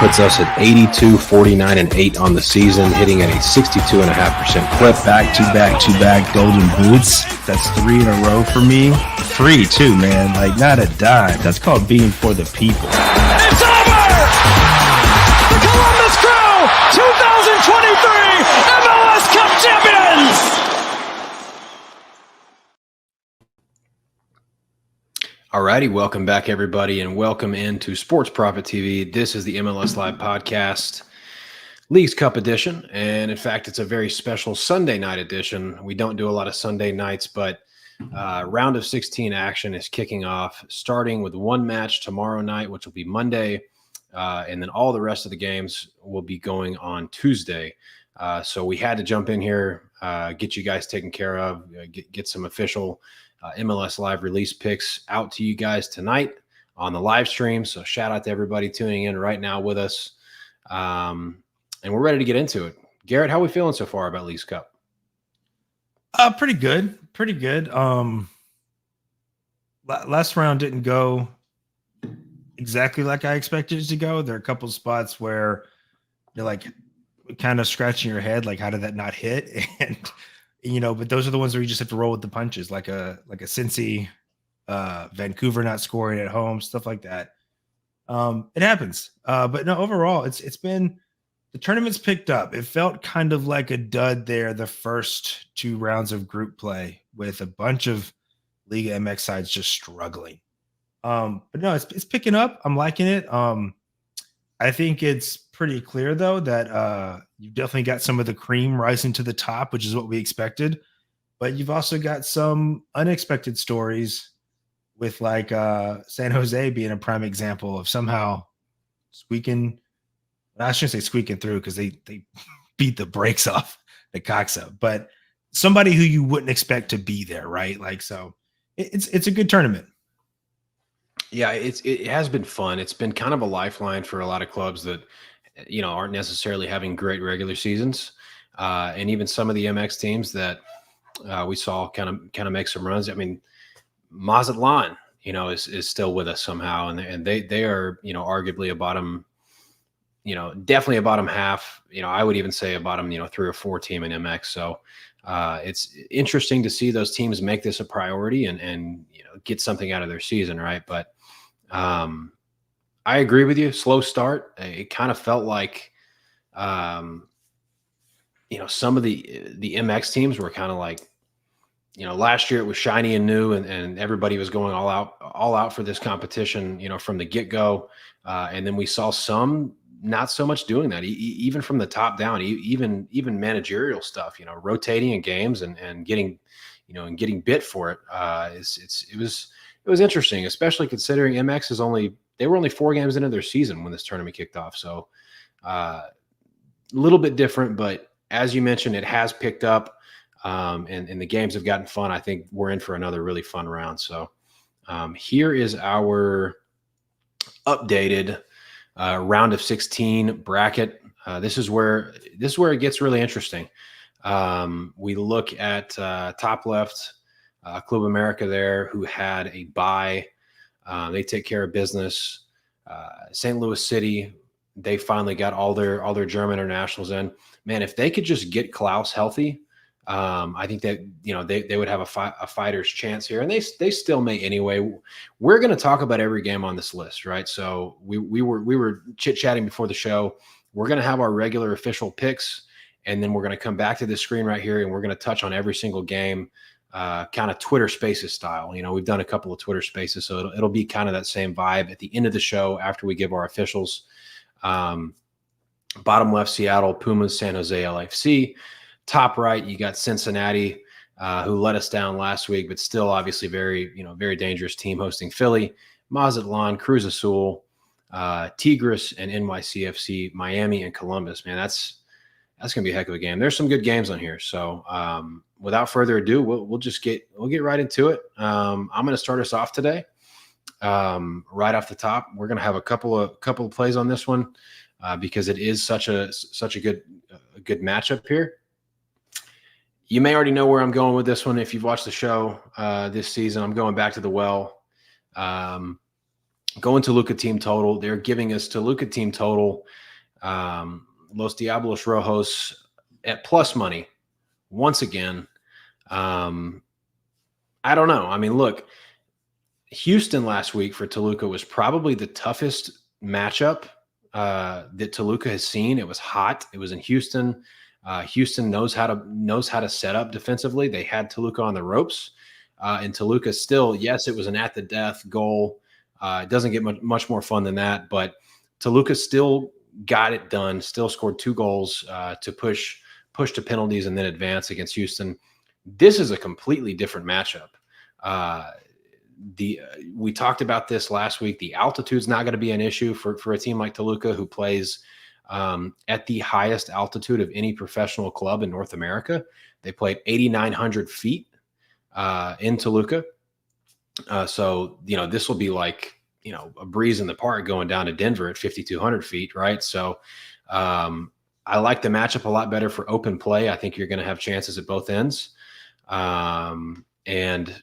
puts us at 82, 49, and 8 on the season, hitting at a 62.5% clip. Back-to-back golden boots. That's 3 in a row for me. 3 too, man. Like, not a dime. That's called being for the people. It's over! The Columbus Crew, 2023 MLS Cup champions! Alrighty, welcome back, everybody, and welcome into Sports Prophet TV. This is the MLS Live podcast, Leagues Cup edition, and in fact, it's a very special Sunday night edition. We don't do a lot of Sunday nights, but round of 16 action is kicking off, starting with one match tomorrow night, which will be Monday, and then all the rest of the games will be going on Tuesday. So we had to jump in here, get you guys taken care of, get some official MLS Live release picks out to you guys tonight on the live stream. So shout out to everybody tuning in right now with us. And we're ready to get into it. Garrett, how are we feeling so far about Leagues Cup? Pretty good. Last round didn't go exactly like I expected it to go. There are a couple of spots where you're like kind of scratching your head, like, how did that not hit? And but those are the ones where you just have to roll with the punches, like a Cincy, Vancouver not scoring at home, stuff like that. It happens. But no, overall, it's been, the tournament's picked up. It felt kind of like a dud there the first 2 rounds of group play with a bunch of Liga MX sides just struggling. But no, it's picking up. I'm liking it. I think it's pretty clear, though, that you've definitely got some of the cream rising to the top, which is what we expected. But you've also got some unexpected stories with, like, San Jose being a prime example of somehow squeaking. I shouldn't say squeaking through, because they beat the brakes off the Coxa. But somebody who you wouldn't expect to be there, right? Like, so it's a good tournament. Yeah, it has been fun. It's been kind of a lifeline for a lot of clubs that aren't necessarily having great regular seasons, and even some of the MX teams that we saw kind of make some runs. I mean, Mazatlan, is still with us somehow, and they are arguably a bottom, definitely a bottom half. I would even say a bottom 3 or 4 team in MX. So it's interesting to see those teams make this a priority and get something out of their season, right? But I agree with you. Slow start. It kind of felt like, some of the MX teams were kind of like, last year it was shiny and new, and everybody was going all out for this competition, from the get-go. And then we saw some not so much doing that, even from the top down, even managerial stuff, rotating in games and getting, and getting bit for it. It was interesting, especially considering MX they were only 4 games into their season when this tournament kicked off. So a little bit different, but as you mentioned, it has picked up, and the games have gotten fun. I think we're in for another really fun round. So here is our updated round of 16 bracket. This is where it gets really interesting. We look at top left, Club America there, who had a bye. They take care of business. St. Louis City, they finally got all their German internationals in. Man, if they could just get Klaus healthy, I think that they would have a fighter's chance here, and they still may anyway. We're going to talk about every game on this list, right? So we were chit-chatting before the show. We're going to have our regular official picks, and then we're going to come back to this screen right here, and we're going to touch on every single game, kind of Twitter Spaces style. We've done a couple of Twitter Spaces, so it'll be kind of that same vibe at the end of the show after we give our officials. Bottom left, Seattle, Pumas, San Jose, LAFC. Top right, you got Cincinnati, who let us down last week, but still obviously very dangerous team hosting Philly. Mazatlan, Cruz Azul, Tigres, and NYCFC, Miami, and Columbus. Man, that's going to be a heck of a game. There's some good games on here. So without further ado, we'll get right into it. I'm going to start us off today. Right off the top, we're going to have a couple of plays on this one because it is such a good matchup here. You may already know where I'm going with this one. If you've watched the show this season, I'm going back to the well. going Toluca team total. They're giving us Toluca team total, Los Diablos Rojos at plus money once again. I don't know. I mean, look, Houston last week for Toluca was probably the toughest matchup that Toluca has seen. It was hot. It was in Houston. Houston knows how to set up defensively. They had Toluca on the ropes, and Toluca still, yes, it was an at the death goal. It doesn't get much more fun than that, but Toluca still got it done. Still scored 2 goals to push to penalties and then advance against Houston. This is a completely different matchup. We talked about this last week. The altitude's not going to be an issue for a team like Toluca, who plays at the highest altitude of any professional club in North America. They played 8,900 feet in Toluca. So, this will be like, a breeze in the park going down to Denver at 5,200 feet, right? So I like the matchup a lot better for open play. I think you're going to have chances at both ends. And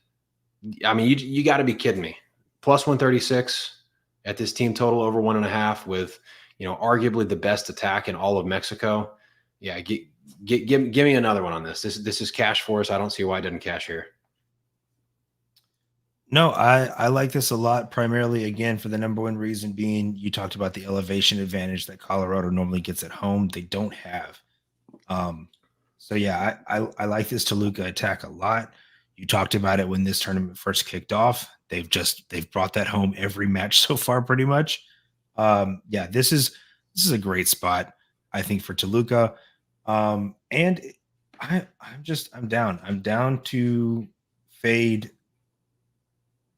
I mean, you got to be kidding me. Plus 136 at this team total over 1.5 with, arguably the best attack in all of Mexico. Yeah. Give me another one on this. This is cash for us. I don't see why it doesn't cash here. No, I like this a lot, primarily, again, for the number one reason being you talked about the elevation advantage that Colorado normally gets at home. They don't have. So, yeah, I like this Toluca attack a lot. You talked about it when this tournament first kicked off. They've brought that home every match so far, pretty much. Yeah, this is a great spot, I think, for Toluca. And I'm down. I'm down to fade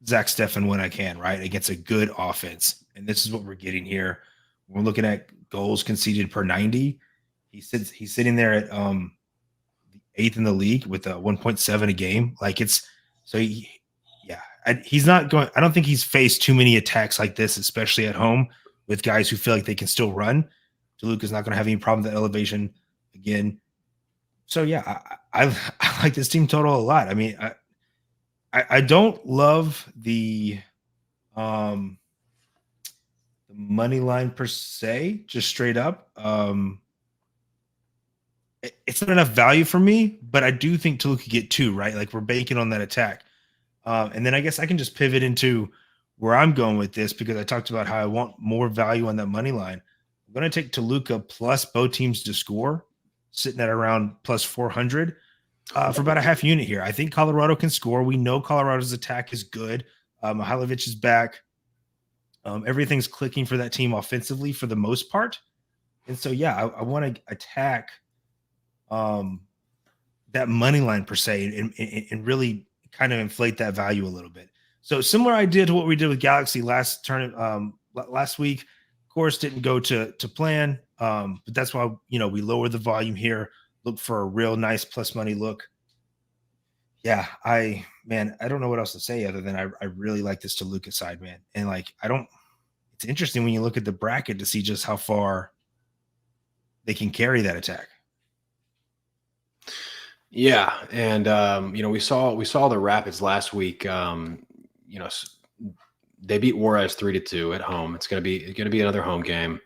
Zach Steffen when I can, right? Against a good offense. And this is what we're getting here. We're looking at goals conceded per 90. He's sitting there at the 8th in the league with a 1.7 a game. He's not going. I don't think he's faced too many attacks like this, especially at home with guys who feel like they can still run. Toluca's not going to have any problem with the elevation again. So yeah, I like this team total a lot. I mean, I don't love the money line per se, just straight up. It's not enough value for me, but I do think Toluca get 2, right? Like, we're banking on that attack. And then I guess I can just pivot into where I'm going with this, because I talked about how I want more value on that money line. I'm going to take Toluca plus both teams to score, sitting at around plus 400. For about a half unit here. I think Colorado can score. We know Colorado's attack is good. Mihailovic is back. Everything's clicking for that team offensively for the most part. And so, yeah, I want to attack that money line per se and really kind of inflate that value a little bit. So similar idea to what we did with Galaxy last week. Of course, didn't go to plan, but that's why, we lowered the volume here. Look for a real nice plus money look. Yeah, I don't know what else to say other than I really like this Toluca side, man. And it's interesting when you look at the bracket to see just how far they can carry that attack. Yeah. And, we saw the Rapids last week. They beat Juarez 3-2 at home. It's going to be another home game.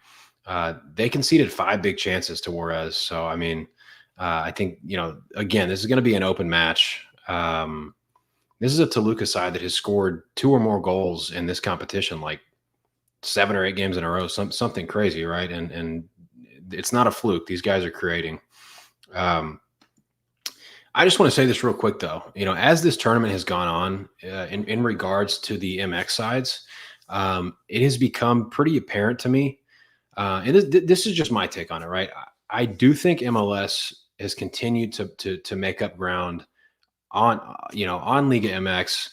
They conceded 5 big chances to Juarez. So, I mean, I think, again, this is going to be an open match. This is a Toluca side that has scored 2 or more goals in this competition, like 7 or 8 games in a row, something crazy, right? And it's not a fluke. These guys are creating. I just want to say this real quick, though. As this tournament has gone on, in regards to the MX sides, it has become pretty apparent to me. And this is just my take on it, right? I do think MLS has continued to make up ground on Liga MX,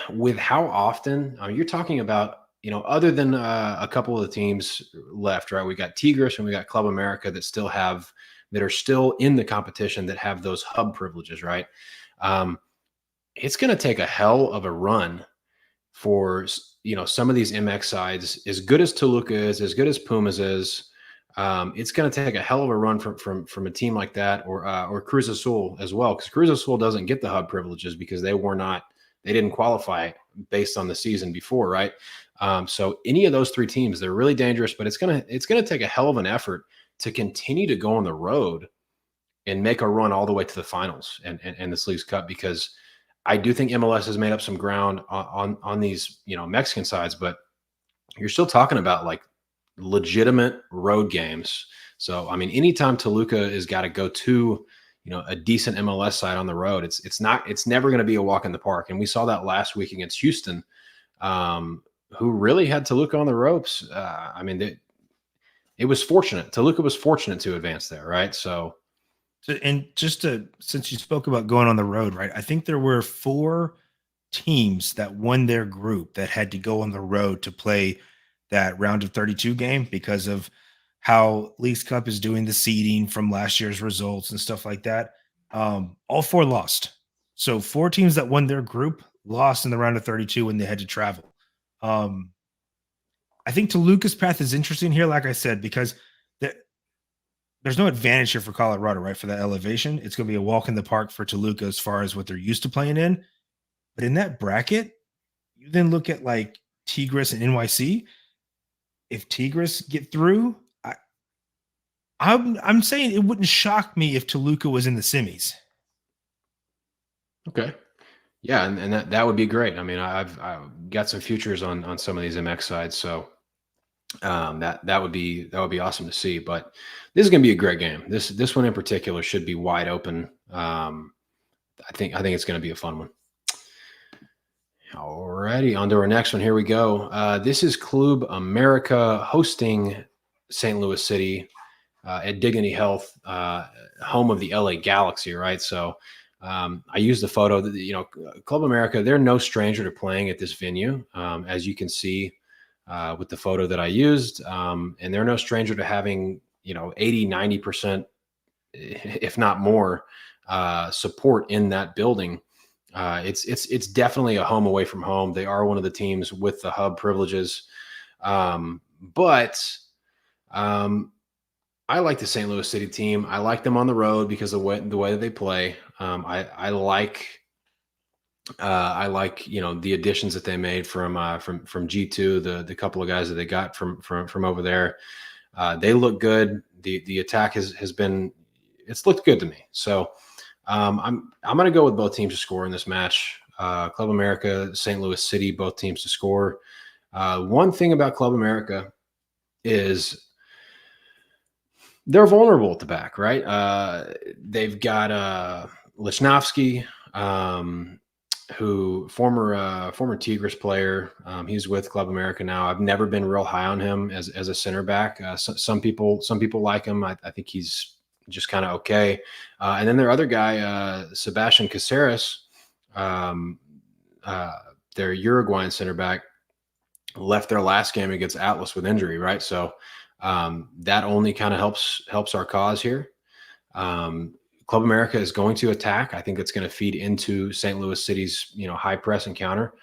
with how often you're talking about, other than a couple of the teams left, right? We got Tigres and we got Club America that are still in the competition, that have those hub privileges, right? It's going to take a hell of a run for, some of these MX sides, as good as Toluca is, as good as Pumas is. It's going to take a hell of a run from a team like that, or Cruz Azul as well, because Cruz Azul doesn't get the hub privileges because they didn't qualify based on the season before, right? So any of those 3 teams, they're really dangerous, but it's gonna take a hell of an effort to continue to go on the road and make a run all the way to the finals and this League's Cup, because I do think MLS has made up some ground on these, Mexican sides, but you're still talking about like legitimate road games. So, I mean, anytime Toluca has got to go to, a decent MLS side on the road, it's never going to be a walk in the park. And we saw that last week against Houston, who really had Toluca on the ropes. I mean, it was fortunate. Toluca was fortunate to advance there, right? So, and since you spoke about going on the road, right? I think there were 4 teams that won their group that had to go on the road to play that round of 32 game because of how Leagues Cup is doing the seeding from last year's results and stuff like that. All 4 lost. So 4 teams that won their group lost in the round of 32 when they had to travel. I think Toluca's path is interesting here, like I said, because there's no advantage here for Colorado, right? For that elevation, it's going to be a walk in the park for Toluca as far as what they're used to playing in. But in that bracket, you then look at like Tigres and NYC. If Tigres get through, I'm saying it wouldn't shock me if Toluca was in the semis. okay. Yeah. And that would be great. I mean, I've got some futures on some of these MX sides. So that would be awesome to see, but this is going to be a great game. This one in particular should be wide open. I think it's going to be a fun one. Alrighty, on to our next one. Here we go. This is Club America hosting St. Louis City at Dignity Health, home of the LA Galaxy, right? So I used the photo that, Club America, they're no stranger to playing at this venue, as you can see with the photo that I used. And they're no stranger to having, 80, 90%, if not more, support in that building. It's definitely a home away from home. They are one of the teams with the hub privileges. But I like the St. Louis City team. I like them on the road because of the way that they play. I like the additions that they made from G2, the couple of guys that they got from over there. They look good. The attack has been, it's looked good to me. So I'm going to go with both teams to score in this match. Club America, St. Louis City, both teams to score. One thing about Club America is they're vulnerable at the back, right? They've got Lichnowsky, who former Tigres player. He's with Club America now. I've never been real high on him as a center back. Some people like him. I think he's just kind of okay. And then their other guy, Sebastian Caceres, their Uruguayan center back, left their last game against Atlas with injury, right? So that only kind of helps our cause here. Club America is going to attack. I think it's going to feed into St. Louis City's, high press and counter.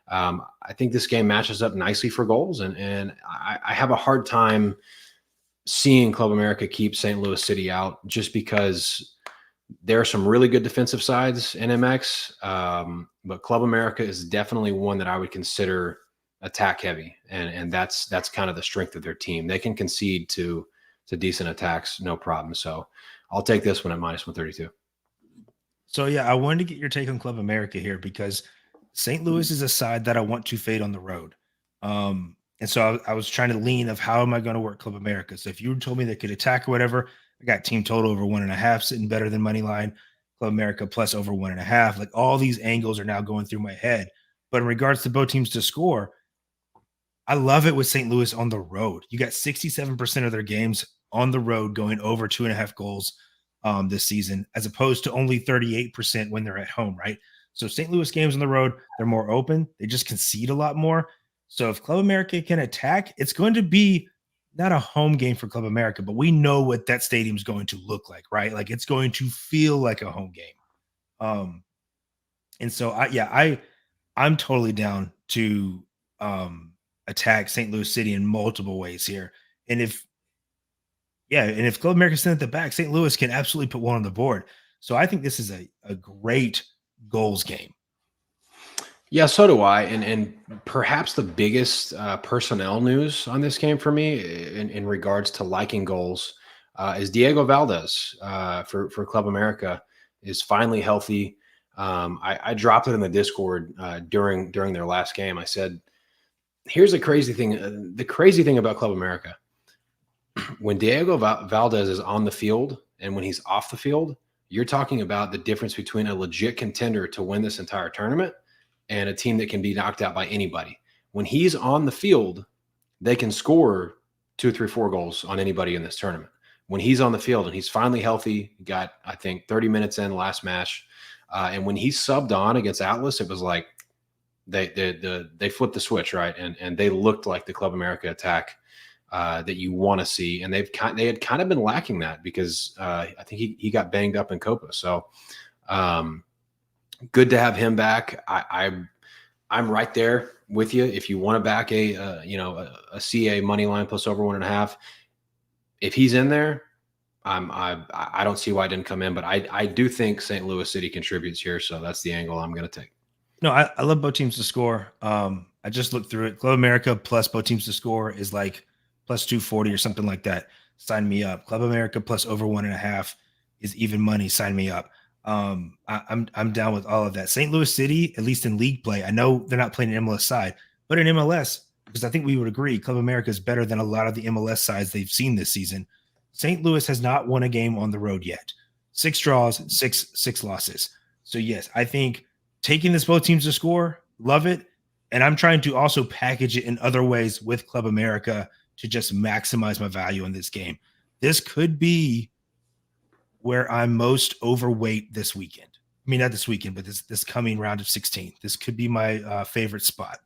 I think this game matches up nicely for goals, and I have a hard time seeing Club America keep St. Louis City out just because there are some really good defensive sides in MX. But Club America is definitely one that I would consider attack heavy. And that's kind of the strength of their team. They can concede to decent attacks, no problem. So I'll take this one at -132. So yeah, I wanted to get your take on Club America here because St. Louis is a side that I want to fade on the road. And so I was trying to lean of how am I going to work Club America? So if you told me they could attack or whatever, I got team total over 1.5 sitting better than money line, Club America plus over 1.5. Like all these angles are now going through my head. But in regards to both teams to score, I love it with St. Louis on the road. You got 67% of their games on the road going over 2.5 goals this season, as opposed to only 38% when they're at home, right? So St. Louis games on the road, they're more open. They just concede a lot more. So if Club America can attack, it's going to be not a home game for Club America, but we know what that stadium is going to look like, right? Like it's going to feel like a home game. And so I'm totally down to attack St. Louis City in multiple ways here. And if Club America's sitting at the back, St. Louis can absolutely put one on the board. So I think this is a great goals game. Yeah, so do I. And perhaps the biggest personnel news on this game for me in regards to liking goals is Diego Valdez for Club America is finally healthy. I dropped it in the Discord during their last game. I said, here's the crazy thing. The crazy thing about Club America, when Diego Valdez is on the field and when he's off the field, you're talking about the difference between a legit contender to win this entire tournament and a team that can be knocked out by anybody. When he's on the field, they can score 2, 3, 4 goals on anybody in this tournament. When he's on the field and he's finally healthy, got, I think, 30 minutes in last match. And when he subbed on against Atlas, it was like they flipped the switch, right? And they looked like the Club America attack that you want to see. And they had kind of been lacking that because I think he got banged up in Copa. So good to have him back. I'm right there with you. If you want to back a CA money line plus over 1.5, if he's in there, I don't see why I didn't come in, but I do think St. Louis City contributes here. So that's the angle I'm going to take. No, I love both teams to score. I just looked through it. Club America plus both teams to score is like plus 240 or something like that. Sign me up. Club America plus over 1.5 is even money. Sign me up. I'm down with all of that. St. Louis City, at least in league play, I know they're not playing an MLS side, but in MLS, because I think we would agree, Club America is better than a lot of the MLS sides they've seen this season. St. Louis has not won a game on the road yet. 6 draws, six losses. So yes, I think taking this both teams to score, love it. And I'm trying to also package it in other ways with Club America to just maximize my value in this game. This could be where I'm most overweight this weekend. I mean, not this weekend, but this coming round of 16. This could be my favorite spot.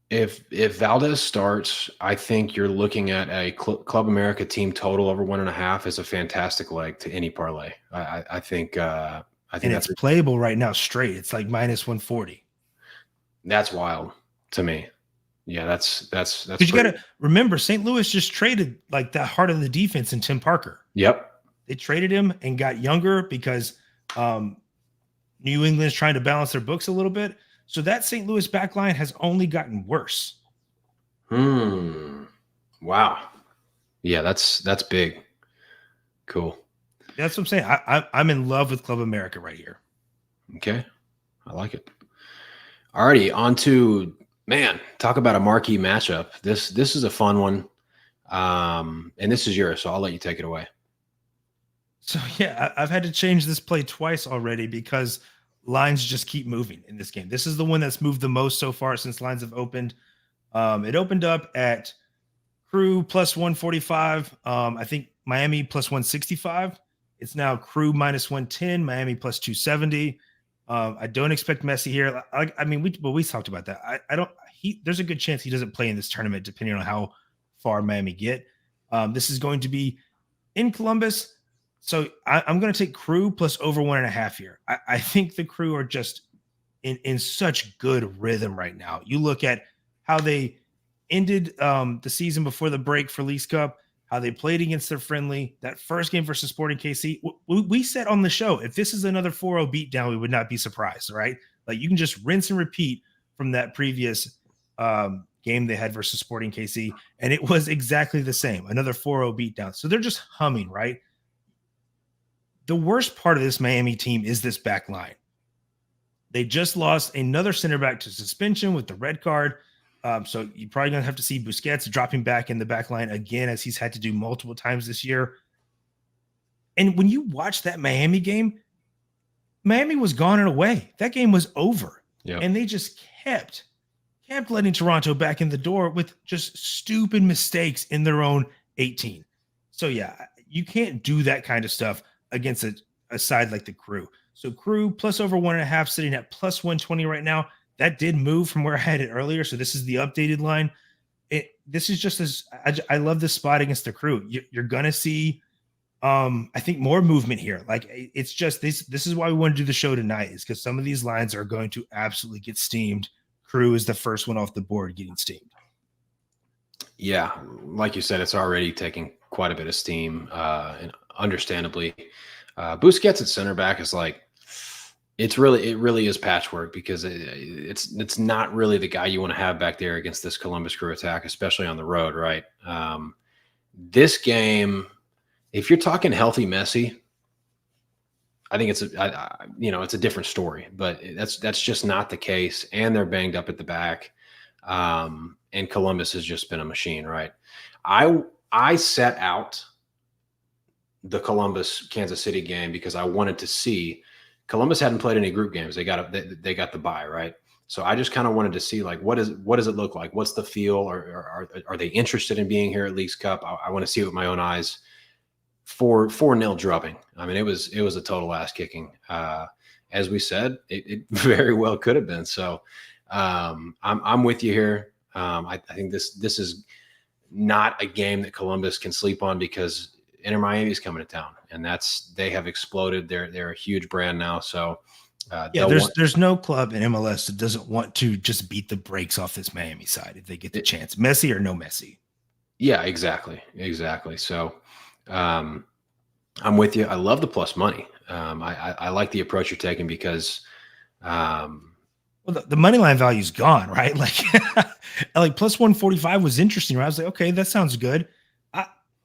If Valdez starts, I think you're looking at a Club America team total over 1.5 is a fantastic leg to any parlay. I think and it's playable right now straight. It's like minus 140. That's wild to me. Yeah, that's because you got to remember St. Louis just traded like the heart of the defense in Tim Parker. Yep. They traded him and got younger because New England's trying to balance their books a little bit. So that St. Louis back line has only gotten worse. Wow. Yeah, that's big. Cool. That's what I'm saying. I'm in love with Club America right here. Okay. I like it. Alrighty, on to, talk about a marquee matchup. This is a fun one. And this is yours, so I'll let you take it away. So, yeah, I've had to change this play twice already because lines just keep moving in this game. This is the one that's moved the most so far since lines have opened. It opened up at Crew plus 145. I think Miami plus 165. It's now Crew minus 110, Miami plus 270. I don't expect Messi here. I mean, we talked about that. There's a good chance he doesn't play in this tournament, depending on how far Miami get. This is going to be in Columbus. So I'm going to take Crew plus over 1.5 here. I think the Crew are just in such good rhythm right now. You look at how they ended the season before the break for Leagues Cup, how they played against their friendly, that first game versus Sporting KC. We said on the show, if this is another 4-0 beatdown, we would not be surprised, right? Like you can just rinse and repeat from that previous game they had versus Sporting KC, and it was exactly the same, another 4-0 beatdown. So they're just humming, right? The worst part of this Miami team is this back line. They just lost another center back to suspension with the red card. So you're probably going to have to see Busquets dropping back in the back line again, as he's had to do multiple times this year. And when you watch that Miami game, Miami was gone and away. That game was over. Yep. And they just kept letting Toronto back in the door with just stupid mistakes in their own 18. So, yeah, you can't do that kind of stuff against a side like the Crew. So Crew plus over 1.5 sitting at plus 120 right now. That did move from where I had it earlier. So this is the updated line. This is just as I love this spot against the Crew. You're going to see, I think, more movement here. Like it's just this is why we want to do the show tonight, is because some of these lines are going to absolutely get steamed. Crew is the first one off the board getting steamed. Yeah. Like you said, it's already taking quite a bit of steam. And understandably, Busquets at center back is like, it really is patchwork because it's not really the guy you want to have back there against this Columbus Crew attack, especially on the road, right? This game, if you're talking healthy Messi, I think it's it's a different story, but that's just not the case. And they're banged up at the back. And Columbus has just been a machine, right? I set out the Columbus Kansas City game because I wanted to see. Columbus hadn't played any group games. They got the bye, right? So I just kind of wanted to see, like, what does it look like? What's the feel? Or are they interested in being here at Leagues Cup? I want to see it with my own eyes. 4-0 drubbing. I mean, it was a total ass kicking. As we said, it very well could have been. So I'm with you here. I think this is not a game that Columbus can sleep on because Inter Miami is coming to town, and they have exploded. They're a huge brand now. So there's no club in MLS that doesn't want to just beat the brakes off this Miami side if they get the chance, Messi or no Messi. Yeah, exactly. So I'm with you. I love the plus money. I like the approach you're taking because the money line value is gone, right? Like plus 145 was interesting, right? I was like, okay, that sounds good.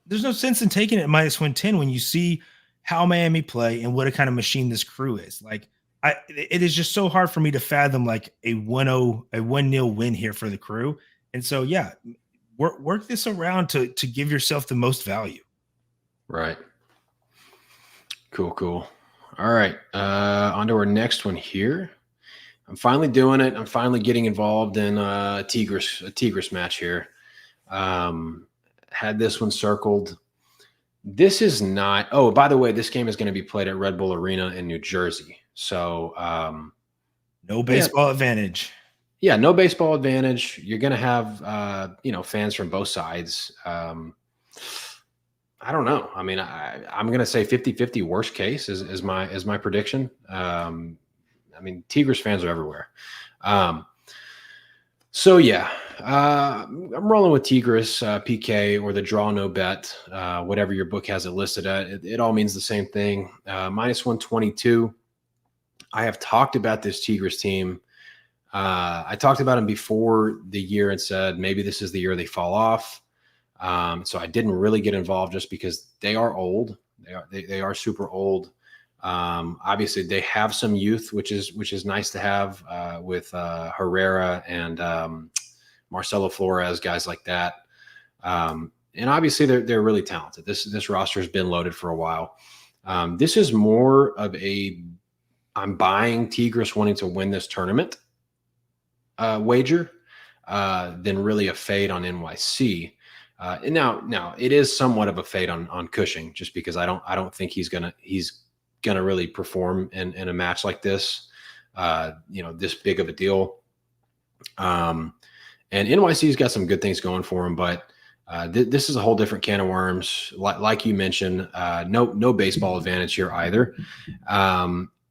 There's no sense in taking it at minus 110 when you see how Miami play and what a kind of machine this Crew is. Like, it is just so hard for me to fathom like a 1-0 win here for the Crew. And so, yeah, work this around to give yourself the most value. Right. Cool. All right. On to our next one here. I'm finally doing it. I'm finally getting involved in a Tigres match here. Had this one circled. This is not. Oh, by the way, this game is going to be played at Red Bull Arena in New Jersey. So no baseball advantage. Yeah, no baseball advantage. You're going to have fans from both sides. I don't know. I mean, I'm going to say 50-50 worst case is my prediction. I mean, Tigres fans are everywhere. So yeah, I'm rolling with Tigres, PK, or the draw no bet, whatever your book has it listed at. It all means the same thing. Minus 122. I have talked about this Tigres team. I talked about them before the year and said maybe this is the year they fall off. So I didn't really get involved just because they are old. They are super old. Obviously they have some youth, which is nice to have, with Herrera and Marcelo Flores, guys like that. And obviously they're really talented. This roster has been loaded for a while. This is more of I'm buying Tigres wanting to win this tournament wager than really a fade on NYC. And now it is somewhat of a fade on Cushing, just because I don't think he's gonna really perform in a match like this, this big of a deal. And NYC's got some good things going for him, but this is a whole different can of worms. Like you mentioned, no baseball advantage here either.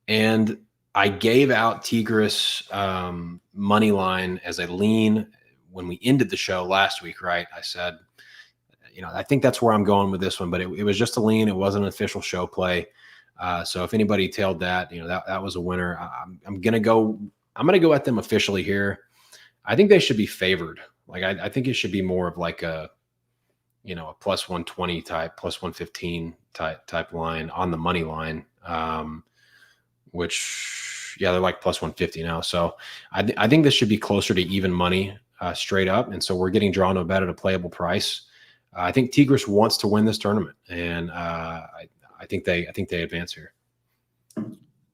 And I gave out Tigres money line as a lean when we ended the show last week, right? I said, I think that's where I'm going with this one, but it was just a lean. It wasn't an official show play. So if anybody tailed that, that was a winner. I'm going to go at them officially here. I think they should be favored. Like, I think it should be more of like a plus 120 type, plus 115 type line on the money line. Which, they're like plus 150 now. So I think this should be closer to even money straight up. And so we're getting drawn to bet at a playable price. I think Tigres wants to win this tournament, and I think they advance here.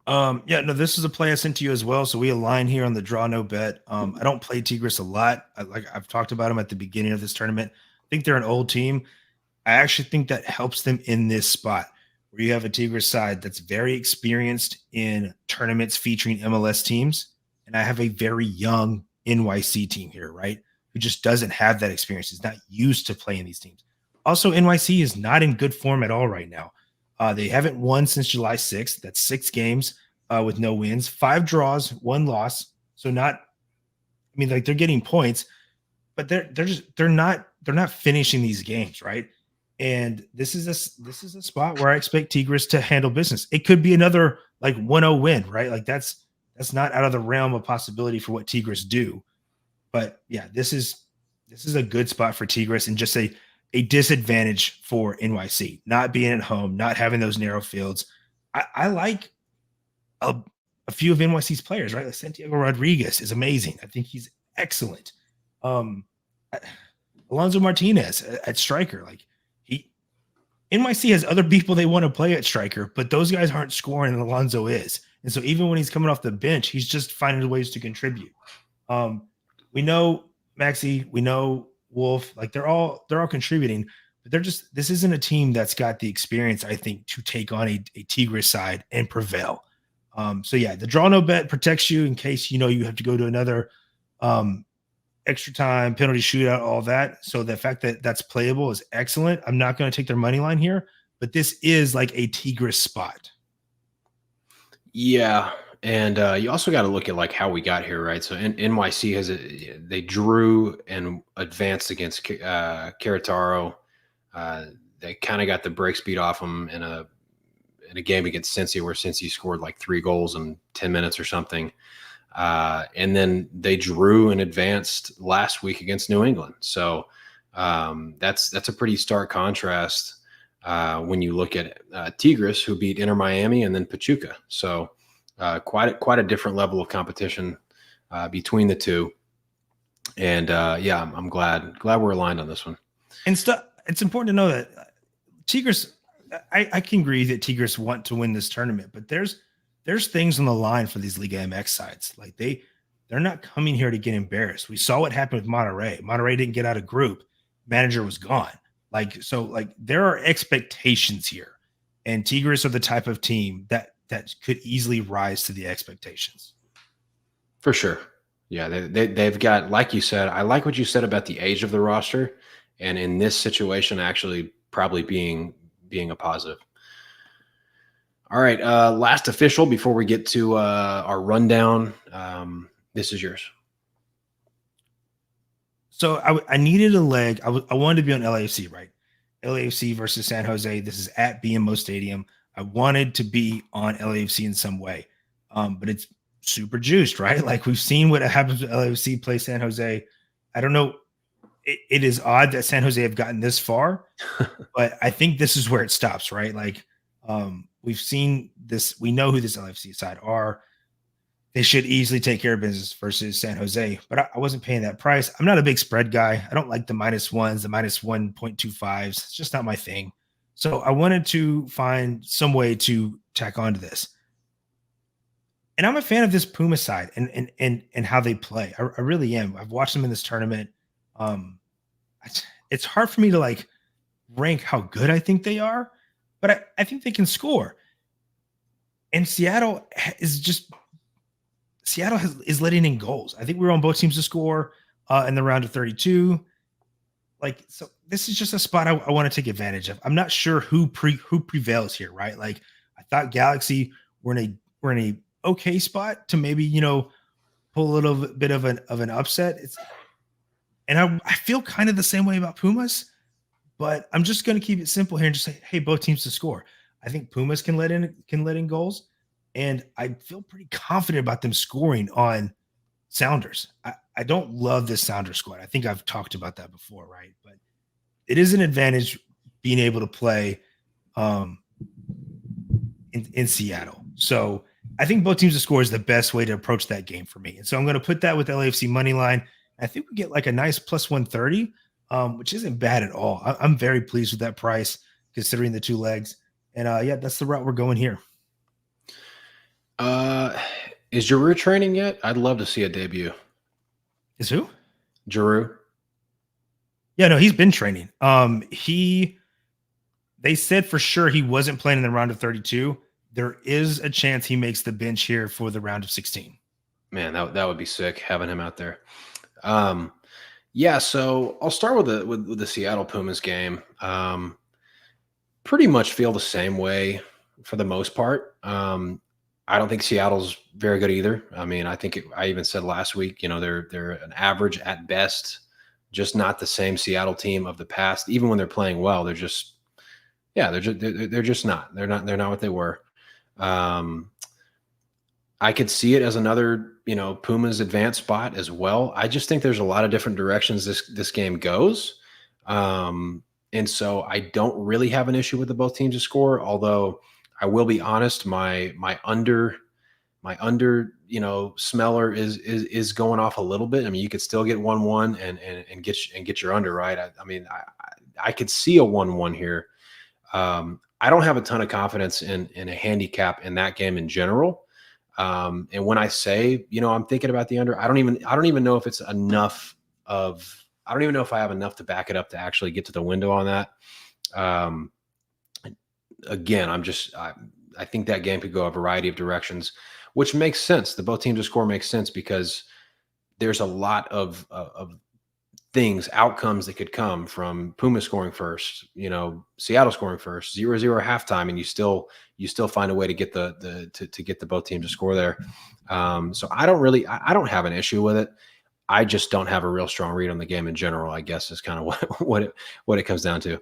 This is a play I sent to you as well. So we align here on the draw no bet. I don't play Tigres a lot. I've talked about them at the beginning of this tournament. I think they're an old team. I actually think that helps them in this spot where you have a Tigres side that's very experienced in tournaments featuring MLS teams. And I have a very young NYC team here, right? Who just doesn't have that experience. Is not used to playing these teams. Also, NYC is not in good form at all right now. They haven't won since July 6th. That's 6 games with no wins, 5 draws, 1 loss. So they're getting points, but they're not finishing these games, right? And this is a spot where I expect Tigres to handle business. It could be another like 1-0 win, right? Like that's not out of the realm of possibility for what Tigres do. But yeah, this is a good spot for Tigres and just a disadvantage for NYC, not being at home, not having those narrow fields. I like a few of NYC's players, right? Like Santiago Rodriguez is amazing. I think he's excellent. Alonso Martinez at striker, like NYC has other people they want to play at striker, but those guys aren't scoring and Alonso is. And so even when he's coming off the bench, he's just finding ways to contribute. We know Maxi, we know Wolf, like they're all contributing, but this isn't a team that's got the experience, I think, to take on a Tigres side and prevail. So yeah, the draw no bet protects you in case you have to go to another extra time, penalty shootout, all that. So the fact that that's playable is excellent. I'm not going to take their money line here, but this is like a Tigres spot. Yeah. And you also got to look at like how we got here, right? So NYC they drew and advanced against Querétaro. They kind of got the brakes beat off them in a game against Cincy where Cincy scored like 3 goals in 10 minutes or something. And then they drew and advanced last week against New England. So that's a pretty stark contrast when you look at Tigres, who beat Inter Miami and then Pachuca. So quite a different level of competition between the two. And yeah, I'm glad we're aligned on this one. And it's important to know that Tigres, I can agree that Tigres want to win this tournament, but there's things on the line for these Liga MX sides. Like they're not coming here to get embarrassed. We saw what happened with Monterrey. Monterrey didn't get out of group. Manager was gone. So there are expectations here, and Tigres are the type of team that could easily rise to the expectations. For sure. Yeah. They've got, like you said, I like what you said about the age of the roster, and in this situation, actually probably being a positive. All right, last official before we get to our rundown. This is yours. So I needed a leg. I wanted to be on LAFC, right? LAFC versus San Jose. This is at BMO Stadium. I wanted to be on LAFC in some way, but it's super juiced, right? Like we've seen what happens with LAFC play San Jose. I don't know. It is odd that San Jose have gotten this far, but I think this is where it stops, right? Like we've seen this. We know who this LAFC side are. They should easily take care of business versus San Jose, but I wasn't paying that price. I'm not a big spread guy. I don't like the -1s, the -1.25s. It's just not my thing. So I wanted to find some way to tack onto this. And I'm a fan of this Puma side and how they play. I really am. I've watched them in this tournament. It's hard for me to like rank how good I think they are, but I think they can score. And Seattle is letting in goals. I think we were on both teams to score in the round of 32. So this is just a spot I want to take advantage of. I'm not sure who prevails here, right? Like I thought Galaxy were in a okay spot to maybe, pull a little bit of an upset. And I feel kind of the same way about Pumas, but I'm just going to keep it simple here and just say, hey, both teams to score. I think Pumas can let in goals, and I feel pretty confident about them scoring on Sounders. I don't love this Sounders squad. I think I've talked about that before, right? But it is an advantage being able to play in Seattle. So I think both teams to score is the best way to approach that game for me. And so I'm going to put that with LAFC money line. I think we get like a nice +130, which isn't bad at all. I'm very pleased with that price considering the two legs. And yeah, that's the route we're going here. Is Giroux training yet? I'd love to see a debut. Is who? Giroux. Yeah, no, he's been training. They said for sure he wasn't playing in the round of 32. There is a chance he makes the bench here for the round of 16. Man, that would be sick having him out there. Yeah, so I'll start with the Seattle Pumas game. Pretty much feel the same way for the most part. I don't think Seattle's very good either. I mean, I think I even said last week, they're an average at best, just not the same Seattle team of the past. Even when they're playing well, they're just not what they were. I could see it as another, Pumas advanced spot as well. I just think there's a lot of different directions this game goes. And so I don't really have an issue with the both teams to score, although I will be honest, my under smeller is going off a little bit. I mean, you could still get 1-1 and get your under, right. I could see a 1-1 here. I don't have a ton of confidence in a handicap in that game in general. And when I say, I'm thinking about the under, I don't even know if it's enough I don't even know if I have enough to back it up to actually get to the window on that. Again, I think that game could go a variety of directions, which makes sense. The both teams to score makes sense because there's a lot of outcomes that could come from Pumas scoring first, Seattle scoring first, 0-0 halftime, and you still find a way to get to get the both teams to score there. So I don't have an issue with it. I just don't have a real strong read on the game in general, I guess, is kind of what it comes down to.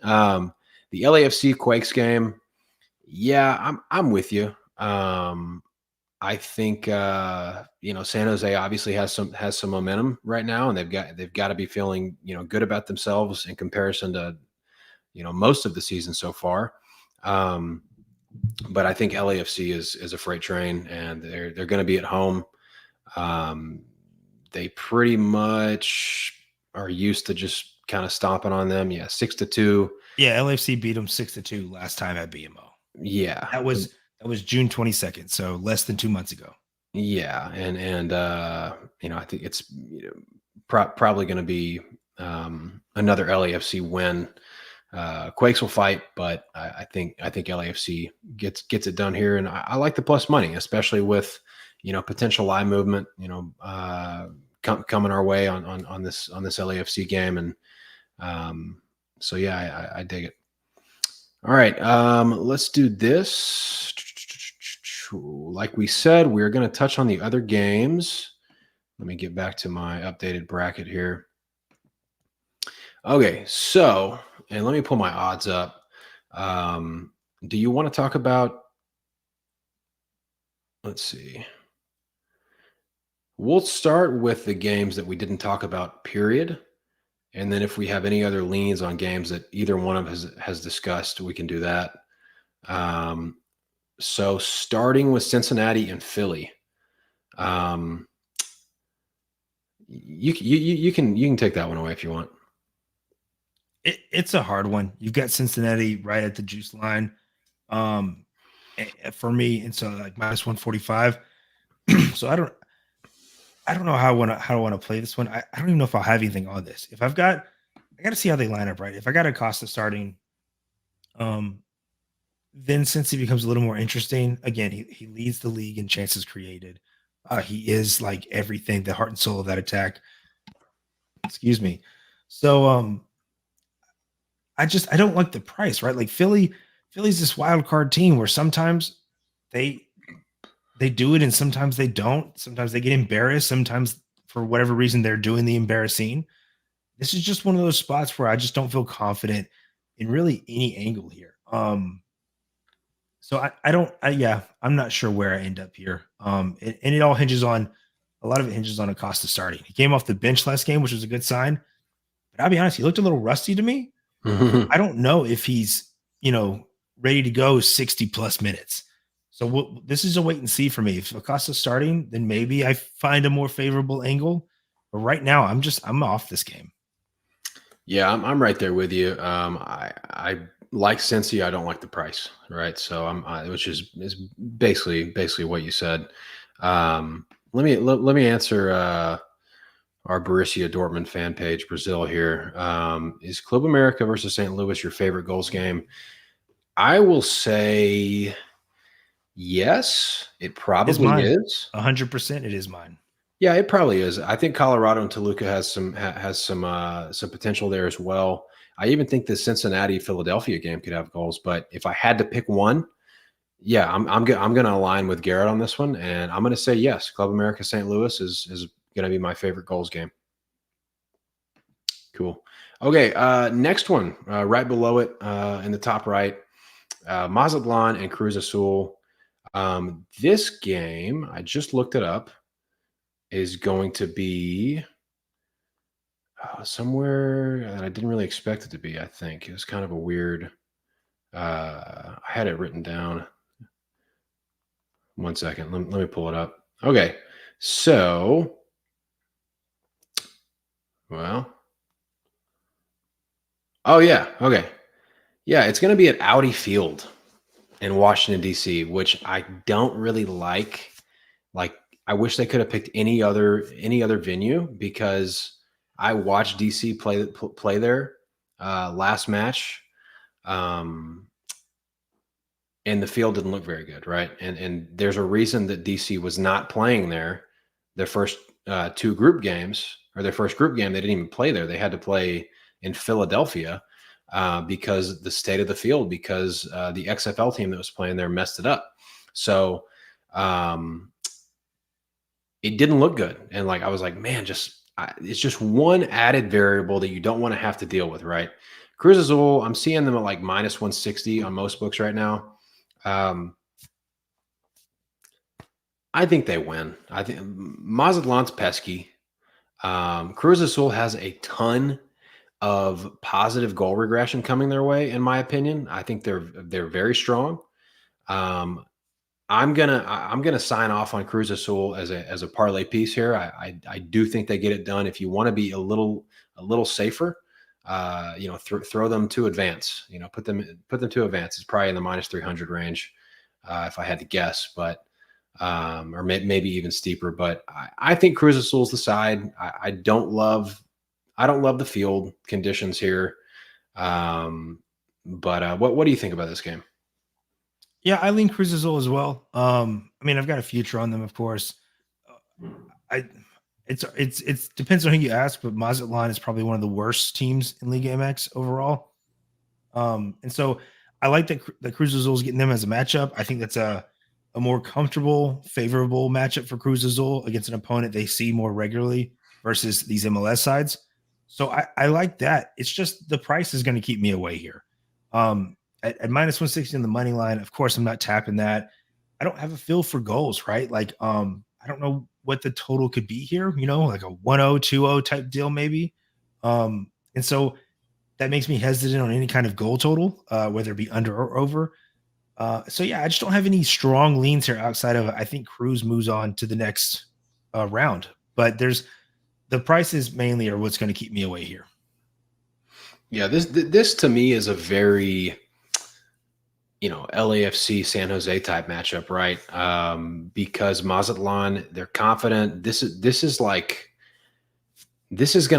The LAFC Quakes game, yeah, I'm with you. I think San Jose obviously has some momentum right now, and they've got to be feeling good about themselves in comparison to most of the season so far. But I think LAFC is a freight train, and they're going to be at home. They pretty much are used to just kind of stomping on them. Yeah, 6-2. Yeah, LAFC beat them 6-2 last time at BMO. Yeah, that was June 22nd, so less than 2 months ago. Yeah, and I think it's probably going to be another LAFC win. Quakes will fight, but I think LAFC gets it done here, and I like the plus money, especially with potential live movement, coming our way on this LAFC game, and so yeah, I dig it. All right, let's do this. Like we said, we're going to touch on the other games. Let me get back to my updated bracket here. Okay, so, and let me pull my odds up. Do you want to talk about, let's see. We'll start with the games that we didn't talk about, period. And then if we have any other leans on games that either one of us has discussed, we can do that. So starting with Cincinnati and Philly, you can take that one away if you want. It's a hard one. You've got Cincinnati right at the juice line, for me, and so like minus 145. So I don't know how I want to play this one. I don't even know if I'll have anything on this. If I got to see how they line up, right? If I got Acosta starting, then since he becomes a little more interesting, again, he leads the league in chances created. He is like everything, the heart and soul of that attack. Excuse me. So I don't like the price, right? Like Philly's this wild card team where sometimes they do it and sometimes they don't. Sometimes they get embarrassed. Sometimes for whatever reason they're doing the embarrassing. This is just one of those spots where I just don't feel confident in really any angle here. So I'm not sure where I end up here. And it all hinges on, a lot of it hinges on Acosta starting. He came off the bench last game, which was a good sign. But I'll be honest, he looked a little rusty to me. I don't know if he's, ready to go 60 plus minutes. So this is a wait and see for me. If Acosta's starting, then maybe I find a more favorable angle. But right now, I'm off this game. Yeah, I'm right there with you. I like Cincy. I don't like the price, right? So which is basically what you said. Let me answer our Borussia Dortmund fan page, Brazil here. Is Club America versus St. Louis your favorite goals game? I will say yes. It probably is. 100%. It is mine. Yeah, it probably is. I think Colorado and Toluca has some potential there as well. I even think the Cincinnati Philadelphia game could have goals. But if I had to pick one, yeah, I'm going to align with Garrett on this one, and I'm going to say yes. Club America St. Louis is going to be my favorite goals game. Cool. Okay, next one, right below it in the top right, Mazatlan and Cruz Azul. This game, I just looked it up, is going to be somewhere that I didn't really expect it to be. I think it was kind of a weird. I had it written down. 1 second. Let me pull it up. Okay, so oh yeah, okay, yeah, it's going to be at Audi Field in Washington D.C., which I don't really like. Like, I wish they could have picked any other venue, because I watched DC play there last match, and the field didn't look very good, right? And there's a reason that DC was not playing there. Their first two group games, or their first group game, they didn't even play there. They had to play in Philadelphia because the state of the field, because the XFL team that was playing there messed it up. So it didn't look good. And like, I was like, man, it's just one added variable that you don't want to have to deal with, right? Cruz Azul, I'm seeing them at like minus 160 on most books right now. I think they win. I think Mazatlan's pesky. Cruz Azul has a ton of positive goal regression coming their way, in my opinion. I think they're very strong. I'm gonna sign off on Cruz Azul as a parlay piece here. I do think they get it done. If you want to be a little safer, throw them to advance. Put them to advance. It's probably in the minus 300 range, if I had to guess, but or maybe even steeper. But I think Cruz Azul's the side. I don't love the field conditions here. But what do you think about this game? Yeah, I lean Cruz Azul as well. I mean, I've got a future on them, of course. It's depends on who you ask, but Mazatlan is probably one of the worst teams in Liga MX overall. And so I like that Cruz Azul is getting them as a matchup. I think that's a more comfortable, favorable matchup for Cruz Azul against an opponent they see more regularly versus these MLS sides. So I like that. It's just the price is going to keep me away here. At minus 160 on the money line, of course, I'm not tapping that. I don't have a feel for goals, right? Like, I don't know what the total could be here, like a 1-0, 2-0 type deal, maybe. And so that makes me hesitant on any kind of goal total, whether it be under or over. So yeah, I just don't have any strong leans here outside of, I think Cruz moves on to the next round, but the prices mainly are what's going to keep me away here. Yeah, this to me is a very LAFC San Jose type matchup, right? Because Mazatlan, they're confident. This is going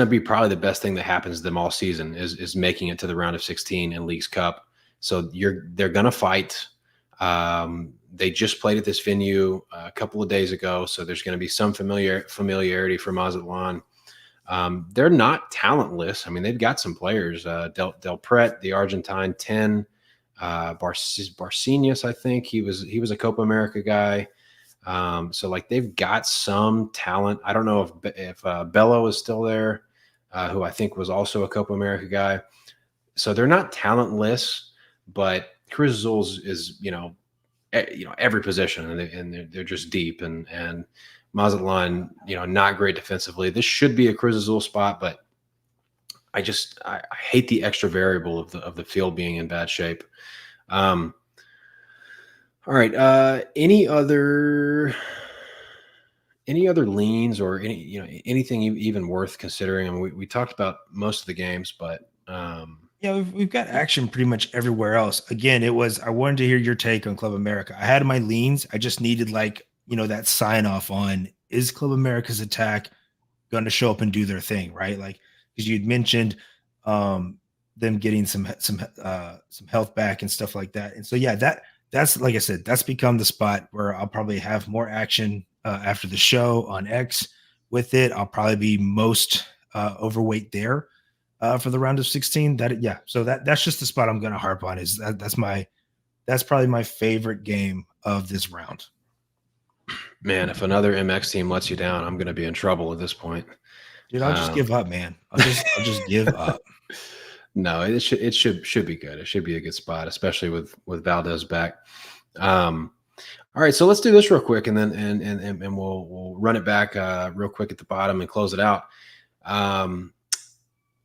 to be probably the best thing that happens to them all season is making it to the round of 16 in Leagues Cup. So they're going to fight. They just played at this venue a couple of days ago, so there's going to be some familiarity for Mazatlan. They're not talentless. I mean, they've got some players. Del Pret, the Argentine 10. Barcenius, I think he was a Copa America guy. So like they've got some talent. I don't know if Bello is still there, who I think was also a Copa America guy. So they're not talentless, but Cruz Azul is every position, and they're just deep, and Mazatlan, not great defensively. This should be a Cruz Azul spot, but I hate the extra variable of the field being in bad shape. All right. Any other leans or anything even worth considering? I mean, we talked about most of the games, but yeah, we've got action pretty much everywhere else. Again, I wanted to hear your take on Club America. I had my leans. I just needed that sign off on, is Club America's attack going to show up and do their thing, right? Like, because you'd mentioned them getting some health back and stuff like that. And so, yeah, that's like I said, that's become the spot where I'll probably have more action after the show on X with it. I'll probably be most overweight there for the round of 16. So that's just the spot I'm going to harp on. That's probably my favorite game of this round. Man, if another MX team lets you down, I'm going to be in trouble at this point. Dude, I'll just give up, man. I'll just give up. No, it should be good. It should be a good spot, especially with Valdez back. All All right, so let's do this real quick, and then and we'll run it back real quick at the bottom and close it out.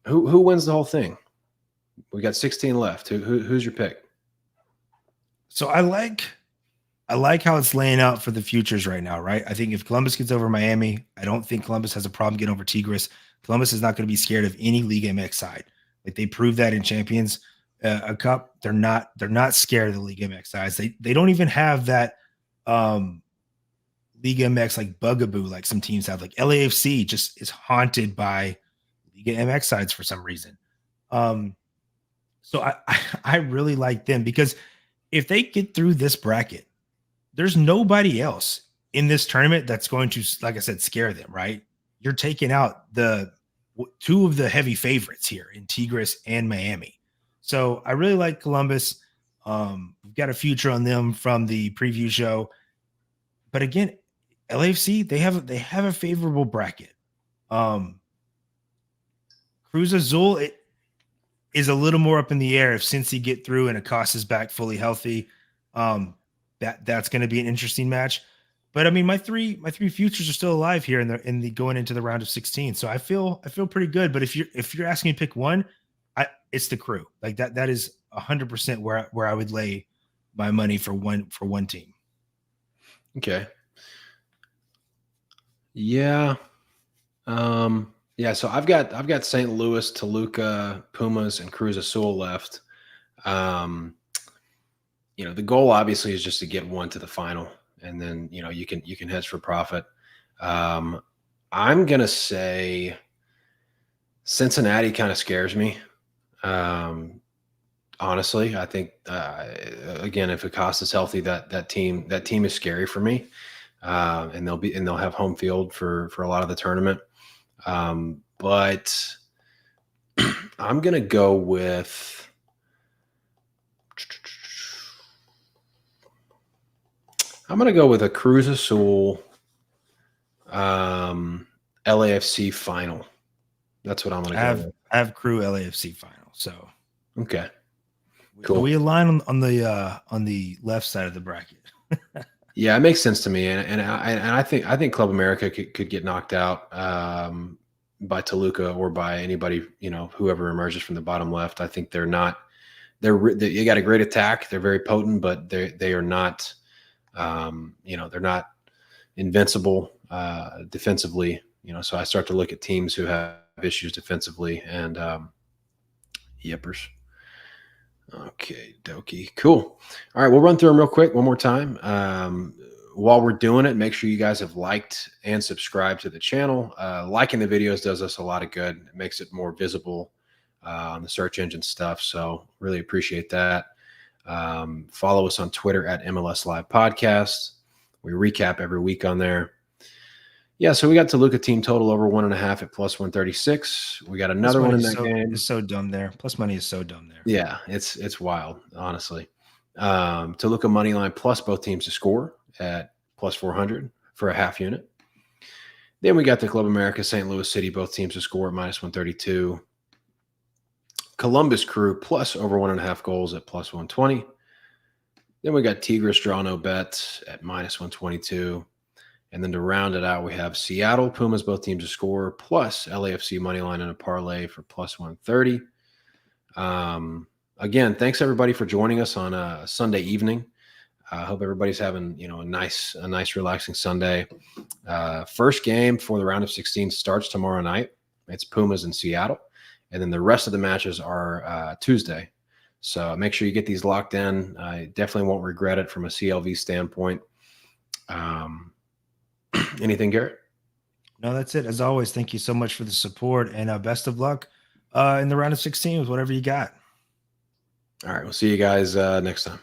Who wins the whole thing? We got 16 left. Who's your pick? So I like how it's laying out for the futures right now, right? I think if Columbus gets over Miami, I don't think Columbus has a problem getting over Tigres. Columbus is not going to be scared of any League MX side. Like they proved that in Champions a Cup. They're not scared of the League MX sides. They don't even have that League MX like bugaboo like some teams have. Like LAFC just is haunted by League MX sides for some reason. So I really like them because if they get through this bracket, there's nobody else in this tournament that's going to, like I said, scare them, right? You're taking out the two of the heavy favorites here in Tigres and Miami. So I really like Columbus. We've got a future on them from the preview show. But again, LAFC, they have a favorable bracket. Cruz Azul, it is a little more up in the air if Cincy get through and Acosta's back fully healthy. That's going to be an interesting match. But I mean, my three futures are still alive here in the going into the round of 16. So I feel pretty good. But if you're asking me to pick one, it's the Crew. Like that is 100% where I would lay my money for one team. Okay. Yeah. Yeah. So I've got St. Louis, Toluca, Pumas, and Cruz Azul left. The goal obviously is just to get one to the final, and then you can hedge for profit. I'm gonna say Cincinnati kind of scares me. Honestly, I think again, if Acosta's healthy, that team is scary for me, and they'll have home field for a lot of the tournament. But I'm gonna go with. I'm going to go with a Cruz Azul LAFC final. That's what I'm going to go with. I have Crew LAFC final. So okay, cool. So we align on the left side of the bracket. Yeah, it makes sense to me, and I think Club America could get knocked out by Toluca or by anybody, whoever emerges from the bottom left. I think they're not. They got a great attack. They're very potent, but they are not. They're not invincible defensively, so I start to look at teams who have issues defensively and yippers. Okay, dokie. Cool. All right, we'll run through them real quick one more time. While we're doing it, make sure you guys have liked and subscribed to the channel. Liking the videos does us a lot of good. It makes it more visible on the search engine stuff, so really appreciate that. Follow us on Twitter at MLSLIVE Podcast. We recap every week on there. Yeah, so we got Toluca team total over 1.5 at +136. We got another one in that game. It's so dumb there. Plus money is so dumb there. Yeah, it's wild, honestly. Toluca money line plus both teams to score at +400 for a half unit. Then we got the Club America, St. Louis City, both teams to score at -132. Columbus Crew plus over 1.5 goals at +120. Then we got Tigres draw no bet at -122. And then to round it out, we have Seattle, Pumas, both teams to score, plus LAFC money line and a parlay for +130. Again, thanks everybody for joining us on a Sunday evening. I hope everybody's having a nice relaxing Sunday. First game for the round of 16 starts tomorrow night. It's Pumas in Seattle. And then the rest of the matches are Tuesday. So make sure you get these locked in. I definitely won't regret it from a CLV standpoint. Anything, Garrett? No, that's it. As always, thank you so much for the support, and best of luck in the round of 16 with whatever you got. All right. We'll see you guys next time.